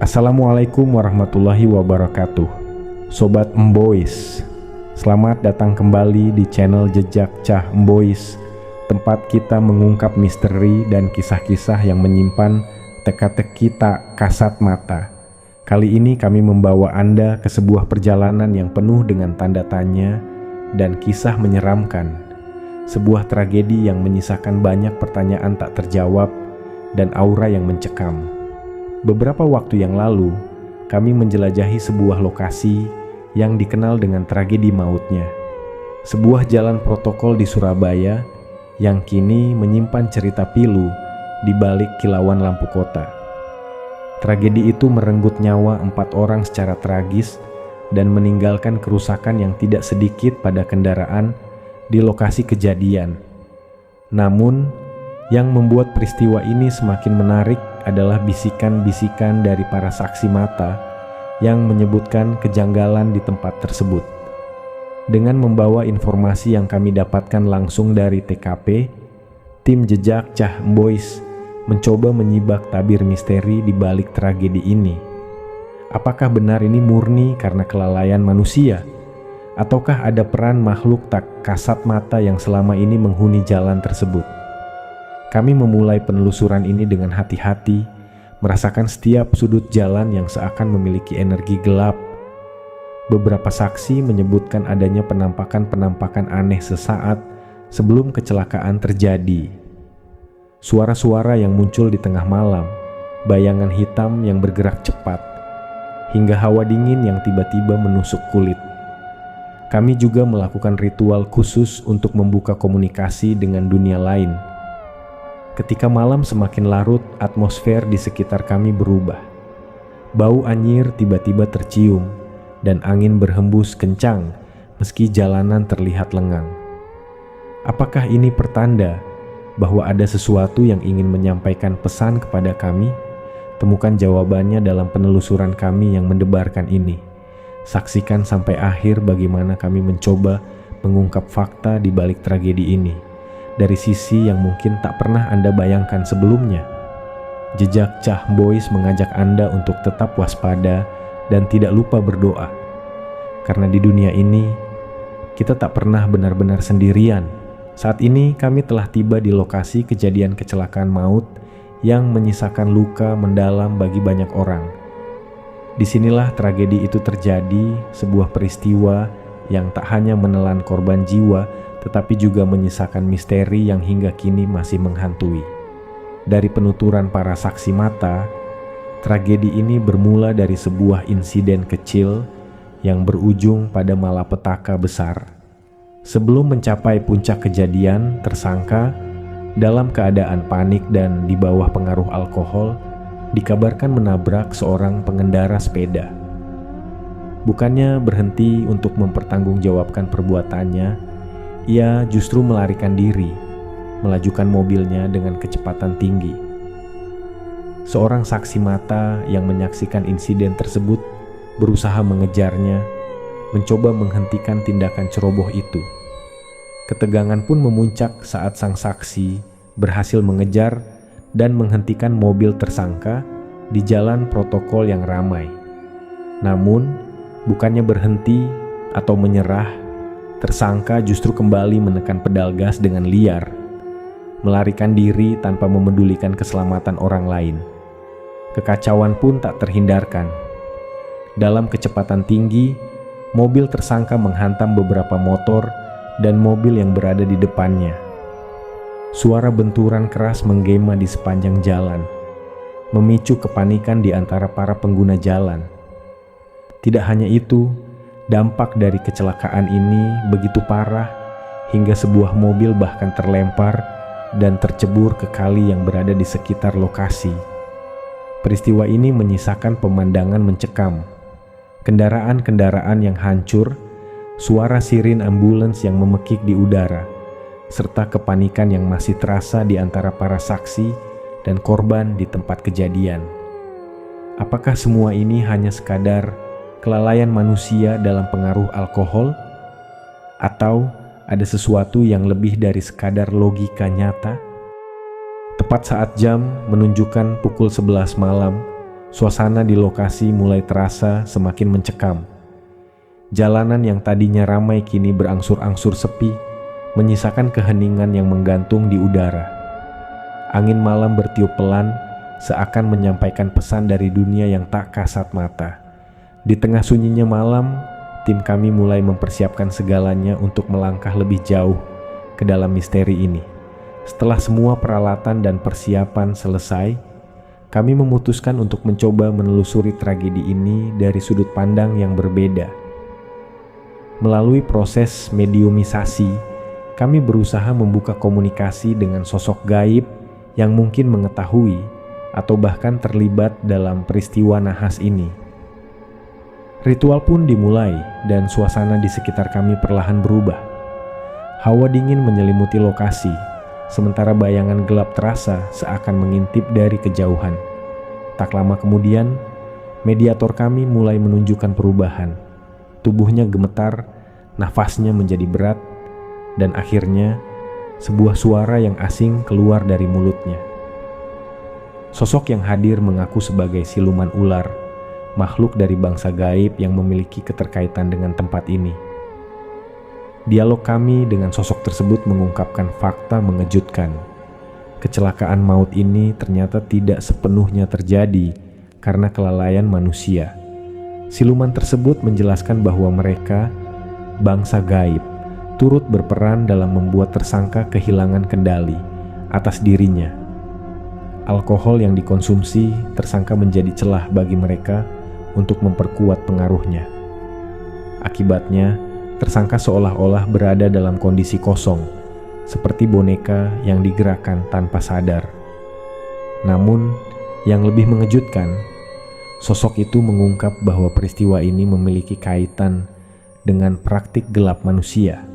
Assalamualaikum warahmatullahi wabarakatuh. Sobat Embois, selamat datang kembali di channel Jejak Cah Embois, tempat kita mengungkap misteri dan kisah-kisah yang menyimpan teka-teki tak kasat mata. Kali ini kami membawa Anda ke sebuah perjalanan yang penuh dengan tanda tanya dan kisah menyeramkan. Sebuah tragedi yang menyisakan banyak pertanyaan tak terjawab dan aura yang mencekam. Beberapa waktu yang lalu, kami menjelajahi sebuah lokasi yang dikenal dengan tragedi mautnya. Sebuah jalan protokol di Surabaya yang kini menyimpan cerita pilu di balik kilauan lampu kota. Tragedi itu merenggut nyawa 4 orang secara tragis dan meninggalkan kerusakan yang tidak sedikit pada kendaraan di lokasi kejadian. Namun, yang membuat peristiwa ini semakin menarik adalah bisikan-bisikan dari para saksi mata yang menyebutkan kejanggalan di tempat tersebut. Dengan membawa informasi yang kami dapatkan langsung dari TKP, tim Jejak Cah Embois mencoba menyibak tabir misteri di balik tragedi ini. Apakah benar ini murni karena kelalaian manusia? Ataukah ada peran makhluk tak kasat mata yang selama ini menghuni jalan tersebut? Kami memulai penelusuran ini dengan hati-hati, merasakan setiap sudut jalan yang seakan memiliki energi gelap. Beberapa saksi menyebutkan adanya penampakan-penampakan aneh sesaat sebelum kecelakaan terjadi. Suara-suara yang muncul di tengah malam, bayangan hitam yang bergerak cepat, hingga hawa dingin yang tiba-tiba menusuk kulit. Kami juga melakukan ritual khusus untuk membuka komunikasi dengan dunia lain. Ketika malam semakin larut, atmosfer di sekitar kami berubah. Bau anyir tiba-tiba tercium, dan angin berhembus kencang meski jalanan terlihat lengang. Apakah ini pertanda bahwa ada sesuatu yang ingin menyampaikan pesan kepada kami? Temukan jawabannya dalam penelusuran kami yang mendebarkan ini. Saksikan sampai akhir bagaimana kami mencoba mengungkap fakta di balik tragedi ini, dari sisi yang mungkin tak pernah Anda bayangkan sebelumnya. Jejak Cah Embois mengajak Anda untuk tetap waspada dan tidak lupa berdoa. Karena di dunia ini, kita tak pernah benar-benar sendirian. Saat ini kami telah tiba di lokasi kejadian kecelakaan maut yang menyisakan luka mendalam bagi banyak orang. Disinilah tragedi itu terjadi, sebuah peristiwa yang tak hanya menelan korban jiwa, tetapi juga menyisakan misteri yang hingga kini masih menghantui. Dari penuturan para saksi mata, tragedi ini bermula dari sebuah insiden kecil yang berujung pada malapetaka besar. Sebelum mencapai puncak kejadian, tersangka dalam keadaan panik dan di bawah pengaruh alkohol dikabarkan menabrak seorang pengendara sepeda. Bukannya berhenti untuk mempertanggungjawabkan perbuatannya, ia justru melarikan diri, melajukan mobilnya dengan kecepatan tinggi. Seorang saksi mata yang menyaksikan insiden tersebut berusaha mengejarnya, mencoba menghentikan tindakan ceroboh itu. Ketegangan pun memuncak saat sang saksi berhasil mengejar dan menghentikan mobil tersangka di jalan protokol yang ramai. Namun, bukannya berhenti atau menyerah, tersangka justru kembali menekan pedal gas dengan liar, melarikan diri tanpa memedulikan keselamatan orang lain. Kekacauan pun tak terhindarkan. Dalam kecepatan tinggi, mobil tersangka menghantam beberapa motor dan mobil yang berada di depannya. Suara benturan keras menggema di sepanjang jalan, memicu kepanikan di antara para pengguna jalan. Tidak hanya itu, dampak dari kecelakaan ini begitu parah hingga sebuah mobil bahkan terlempar dan tercebur ke kali yang berada di sekitar lokasi. Peristiwa ini menyisakan pemandangan mencekam. Kendaraan-kendaraan yang hancur, suara sirin ambulans yang memekik di udara, serta kepanikan yang masih terasa di antara para saksi dan korban di tempat kejadian. Apakah semua ini hanya sekadar kelalaian manusia dalam pengaruh alkohol? Atau ada sesuatu yang lebih dari sekadar logika nyata? Tepat saat jam menunjukkan pukul 11 malam, Suasana di lokasi mulai terasa semakin mencekam. Jalanan yang tadinya ramai kini berangsur-angsur sepi, menyisakan keheningan yang menggantung di udara. Angin malam bertiup pelan, seakan menyampaikan pesan dari dunia yang tak kasat mata. Di tengah sunyinya malam, tim kami mulai mempersiapkan segalanya untuk melangkah lebih jauh ke dalam misteri ini. Setelah semua peralatan dan persiapan selesai, kami memutuskan untuk mencoba menelusuri tragedi ini dari sudut pandang yang berbeda. Melalui proses mediumisasi, kami berusaha membuka komunikasi dengan sosok gaib yang mungkin mengetahui atau bahkan terlibat dalam peristiwa nahas ini. Ritual pun dimulai dan suasana di sekitar kami perlahan berubah. Hawa dingin menyelimuti lokasi, sementara bayangan gelap terasa seakan mengintip dari kejauhan. Tak lama kemudian, mediator kami mulai menunjukkan perubahan. Tubuhnya gemetar, nafasnya menjadi berat, dan akhirnya sebuah suara yang asing keluar dari mulutnya. Sosok yang hadir mengaku sebagai siluman ular, makhluk dari bangsa gaib yang memiliki keterkaitan dengan tempat ini. Dialog kami dengan sosok tersebut mengungkapkan fakta mengejutkan. Kecelakaan maut ini ternyata tidak sepenuhnya terjadi karena kelalaian manusia. Siluman tersebut menjelaskan bahwa mereka, bangsa gaib, turut berperan dalam membuat tersangka kehilangan kendali atas dirinya. Alkohol yang dikonsumsi tersangka menjadi celah bagi mereka untuk memperkuat pengaruhnya. Akibatnya, tersangka seolah-olah berada dalam kondisi kosong, seperti boneka yang digerakkan tanpa sadar. Namun, yang lebih mengejutkan, sosok itu mengungkap bahwa peristiwa ini memiliki kaitan dengan praktik gelap manusia.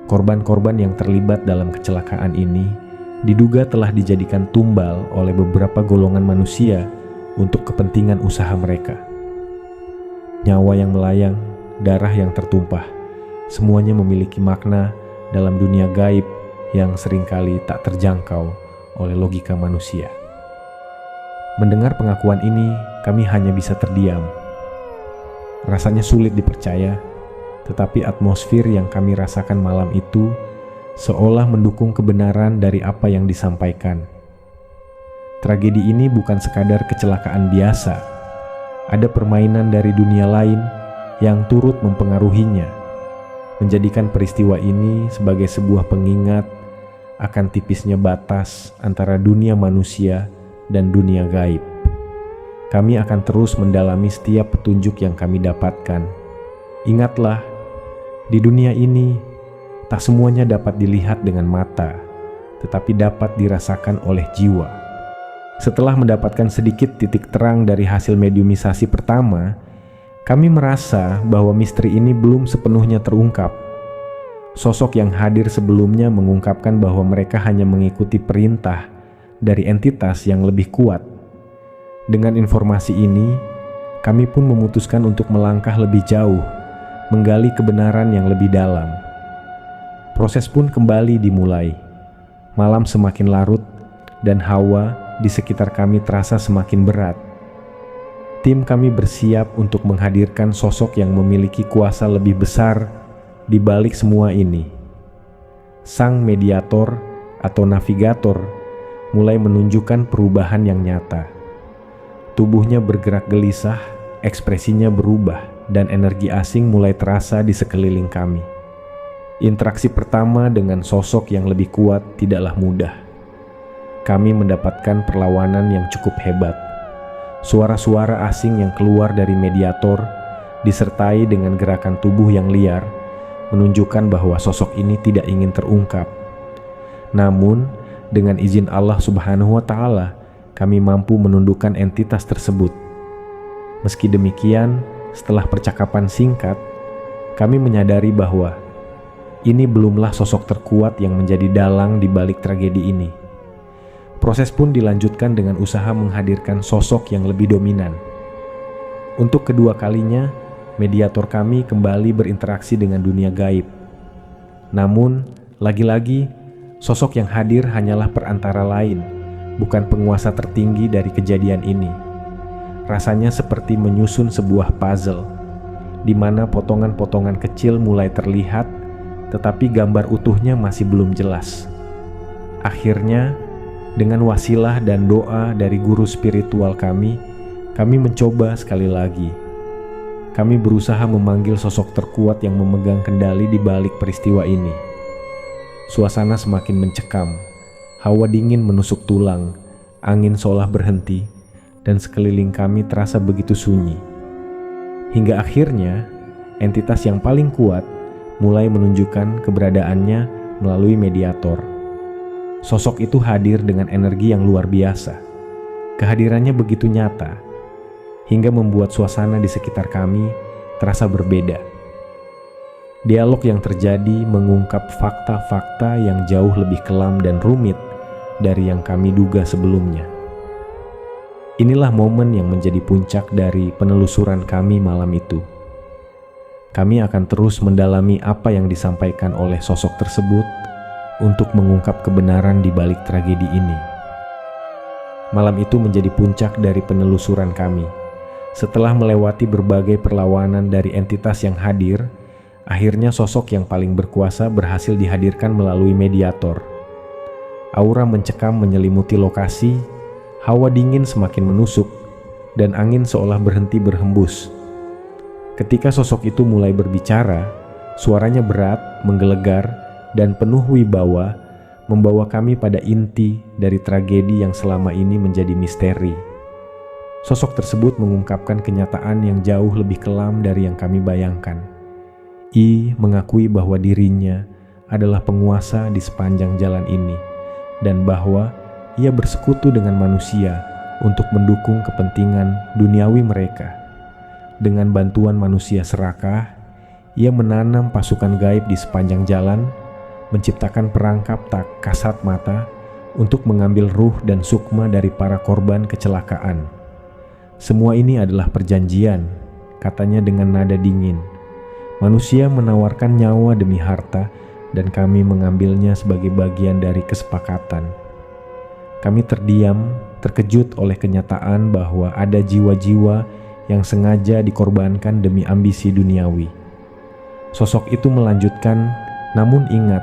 Korban-korban yang terlibat dalam kecelakaan ini diduga telah dijadikan tumbal oleh beberapa golongan manusia untuk kepentingan usaha mereka. Nyawa yang melayang, darah yang tertumpah, semuanya memiliki makna dalam dunia gaib yang seringkali tak terjangkau oleh logika manusia. Mendengar pengakuan ini, kami hanya bisa terdiam. Rasanya sulit dipercaya, tetapi atmosfer yang kami rasakan malam itu seolah mendukung kebenaran dari apa yang disampaikan. Tragedi ini bukan sekadar kecelakaan biasa. Ada permainan dari dunia lain yang turut mempengaruhinya, menjadikan peristiwa ini sebagai sebuah pengingat akan tipisnya batas antara dunia manusia dan dunia gaib. Kami akan terus mendalami setiap petunjuk yang kami dapatkan. Ingatlah, di dunia ini tak semuanya dapat dilihat dengan mata, tetapi dapat dirasakan oleh jiwa. Setelah mendapatkan sedikit titik terang dari hasil mediumisasi pertama, kami merasa bahwa misteri ini belum sepenuhnya terungkap. Sosok yang hadir sebelumnya mengungkapkan bahwa mereka hanya mengikuti perintah dari entitas yang lebih kuat. Dengan informasi ini, kami pun memutuskan untuk melangkah lebih jauh, menggali kebenaran yang lebih dalam. Proses pun kembali dimulai. Malam semakin larut dan hawa di sekitar kami terasa semakin berat. Tim kami bersiap untuk menghadirkan sosok yang memiliki kuasa lebih besar di balik semua ini. Sang mediator atau navigator mulai menunjukkan perubahan yang nyata. Tubuhnya bergerak gelisah, ekspresinya berubah, dan energi asing mulai terasa di sekeliling kami. Interaksi pertama dengan sosok yang lebih kuat tidaklah mudah. Kami mendapatkan perlawanan yang cukup hebat. Suara-suara asing yang keluar dari mediator disertai dengan gerakan tubuh yang liar menunjukkan bahwa sosok ini tidak ingin terungkap. Namun, dengan izin Allah Subhanahu wa Ta'ala, kami mampu menundukkan entitas tersebut. Meski demikian, setelah percakapan singkat, kami menyadari bahwa ini belumlah sosok terkuat yang menjadi dalang di balik tragedi ini. Proses pun dilanjutkan dengan usaha menghadirkan sosok yang lebih dominan. Untuk kedua kalinya, mediator kami kembali berinteraksi dengan dunia gaib. Namun, lagi-lagi, sosok yang hadir hanyalah perantara lain, bukan penguasa tertinggi dari kejadian ini. Rasanya seperti menyusun sebuah puzzle, di mana potongan-potongan kecil mulai terlihat, tetapi gambar utuhnya masih belum jelas. Akhirnya, dengan wasilah dan doa dari guru spiritual kami mencoba sekali lagi. Kami berusaha memanggil sosok terkuat yang memegang kendali di balik peristiwa ini. Suasana semakin mencekam, hawa dingin menusuk tulang, angin seolah berhenti, dan sekeliling kami terasa begitu sunyi. Hingga akhirnya, entitas yang paling kuat mulai menunjukkan keberadaannya melalui mediator. Sosok itu hadir dengan energi yang luar biasa. Kehadirannya begitu nyata, hingga membuat suasana di sekitar kami terasa berbeda. Dialog yang terjadi mengungkap fakta-fakta yang jauh lebih kelam dan rumit dari yang kami duga sebelumnya. Inilah momen yang menjadi puncak dari penelusuran kami malam itu. Kami akan terus mendalami apa yang disampaikan oleh sosok tersebut untuk mengungkap kebenaran di balik tragedi ini. Malam itu menjadi puncak dari penelusuran kami. Setelah melewati berbagai perlawanan dari entitas yang hadir, akhirnya sosok yang paling berkuasa berhasil dihadirkan melalui mediator. Aura mencekam menyelimuti lokasi, hawa dingin semakin menusuk, dan angin seolah berhenti berhembus. Ketika sosok itu mulai berbicara, suaranya berat, menggelegar, dan penuh wibawa, membawa kami pada inti dari tragedi yang selama ini menjadi misteri. Sosok tersebut mengungkapkan kenyataan yang jauh lebih kelam dari yang kami bayangkan. I mengakui bahwa dirinya adalah penguasa di sepanjang jalan ini, dan bahwa ia bersekutu dengan manusia untuk mendukung kepentingan duniawi mereka. Dengan bantuan manusia serakah, ia menanam pasukan gaib di sepanjang jalan, menciptakan perangkap tak kasat mata untuk mengambil ruh dan sukma dari para korban kecelakaan. Semua ini adalah perjanjian, katanya dengan nada dingin. Manusia menawarkan nyawa demi harta, dan kami mengambilnya sebagai bagian dari kesepakatan. Kami terdiam, terkejut oleh kenyataan bahwa ada jiwa-jiwa yang sengaja dikorbankan demi ambisi duniawi. Sosok itu melanjutkan, namun ingat,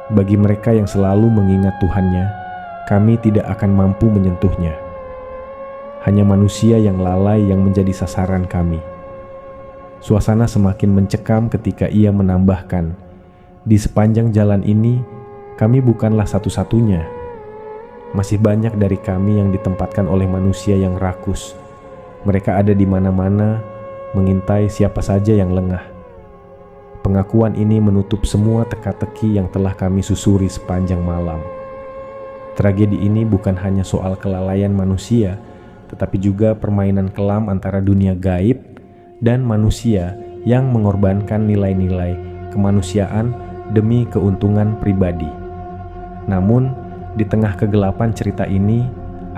bagi mereka yang selalu mengingat Tuhannya, kami tidak akan mampu menyentuhnya. Hanya manusia yang lalai yang menjadi sasaran kami. Suasana semakin mencekam ketika ia menambahkan, di sepanjang jalan ini, kami bukanlah satu-satunya. Masih banyak dari kami yang ditempatkan oleh manusia yang rakus. Mereka ada di mana-mana, mengintai siapa saja yang lengah. Pengakuan ini menutup semua teka-teki yang telah kami susuri sepanjang malam. Tragedi ini bukan hanya soal kelalaian manusia, tetapi juga permainan kelam antara dunia gaib dan manusia yang mengorbankan nilai-nilai kemanusiaan demi keuntungan pribadi. Namun, di tengah kegelapan cerita ini,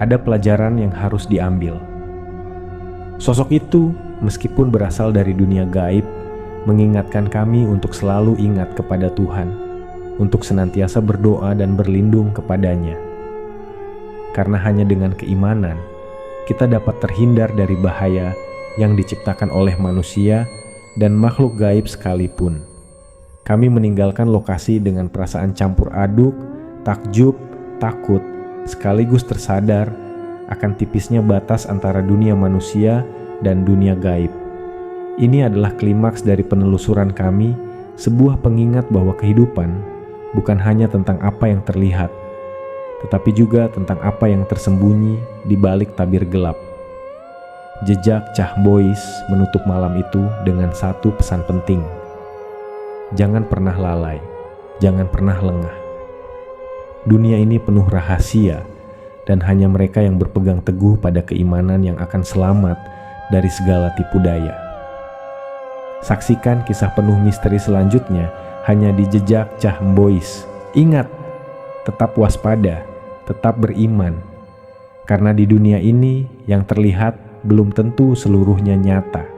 ada pelajaran yang harus diambil. Sosok itu, meskipun berasal dari dunia gaib, mengingatkan kami untuk selalu ingat kepada Tuhan, untuk senantiasa berdoa dan berlindung kepadanya. Karena hanya dengan keimanan, kita dapat terhindar dari bahaya yang diciptakan oleh manusia dan makhluk gaib sekalipun. Kami meninggalkan lokasi dengan perasaan campur aduk, takjub, takut, sekaligus tersadar akan tipisnya batas antara dunia manusia dan dunia gaib. Ini adalah klimaks dari penelusuran kami, sebuah pengingat bahwa kehidupan bukan hanya tentang apa yang terlihat, tetapi juga tentang apa yang tersembunyi di balik tabir gelap. Jejak Cah Boys menutup malam itu dengan satu pesan penting. Jangan pernah lalai, jangan pernah lengah. Dunia ini penuh rahasia, dan hanya mereka yang berpegang teguh pada keimanan yang akan selamat dari segala tipu daya. Saksikan kisah penuh misteri selanjutnya hanya di Jejak Cah Boys. Ingat, tetap waspada, tetap beriman, karena di dunia ini yang terlihat belum tentu seluruhnya nyata.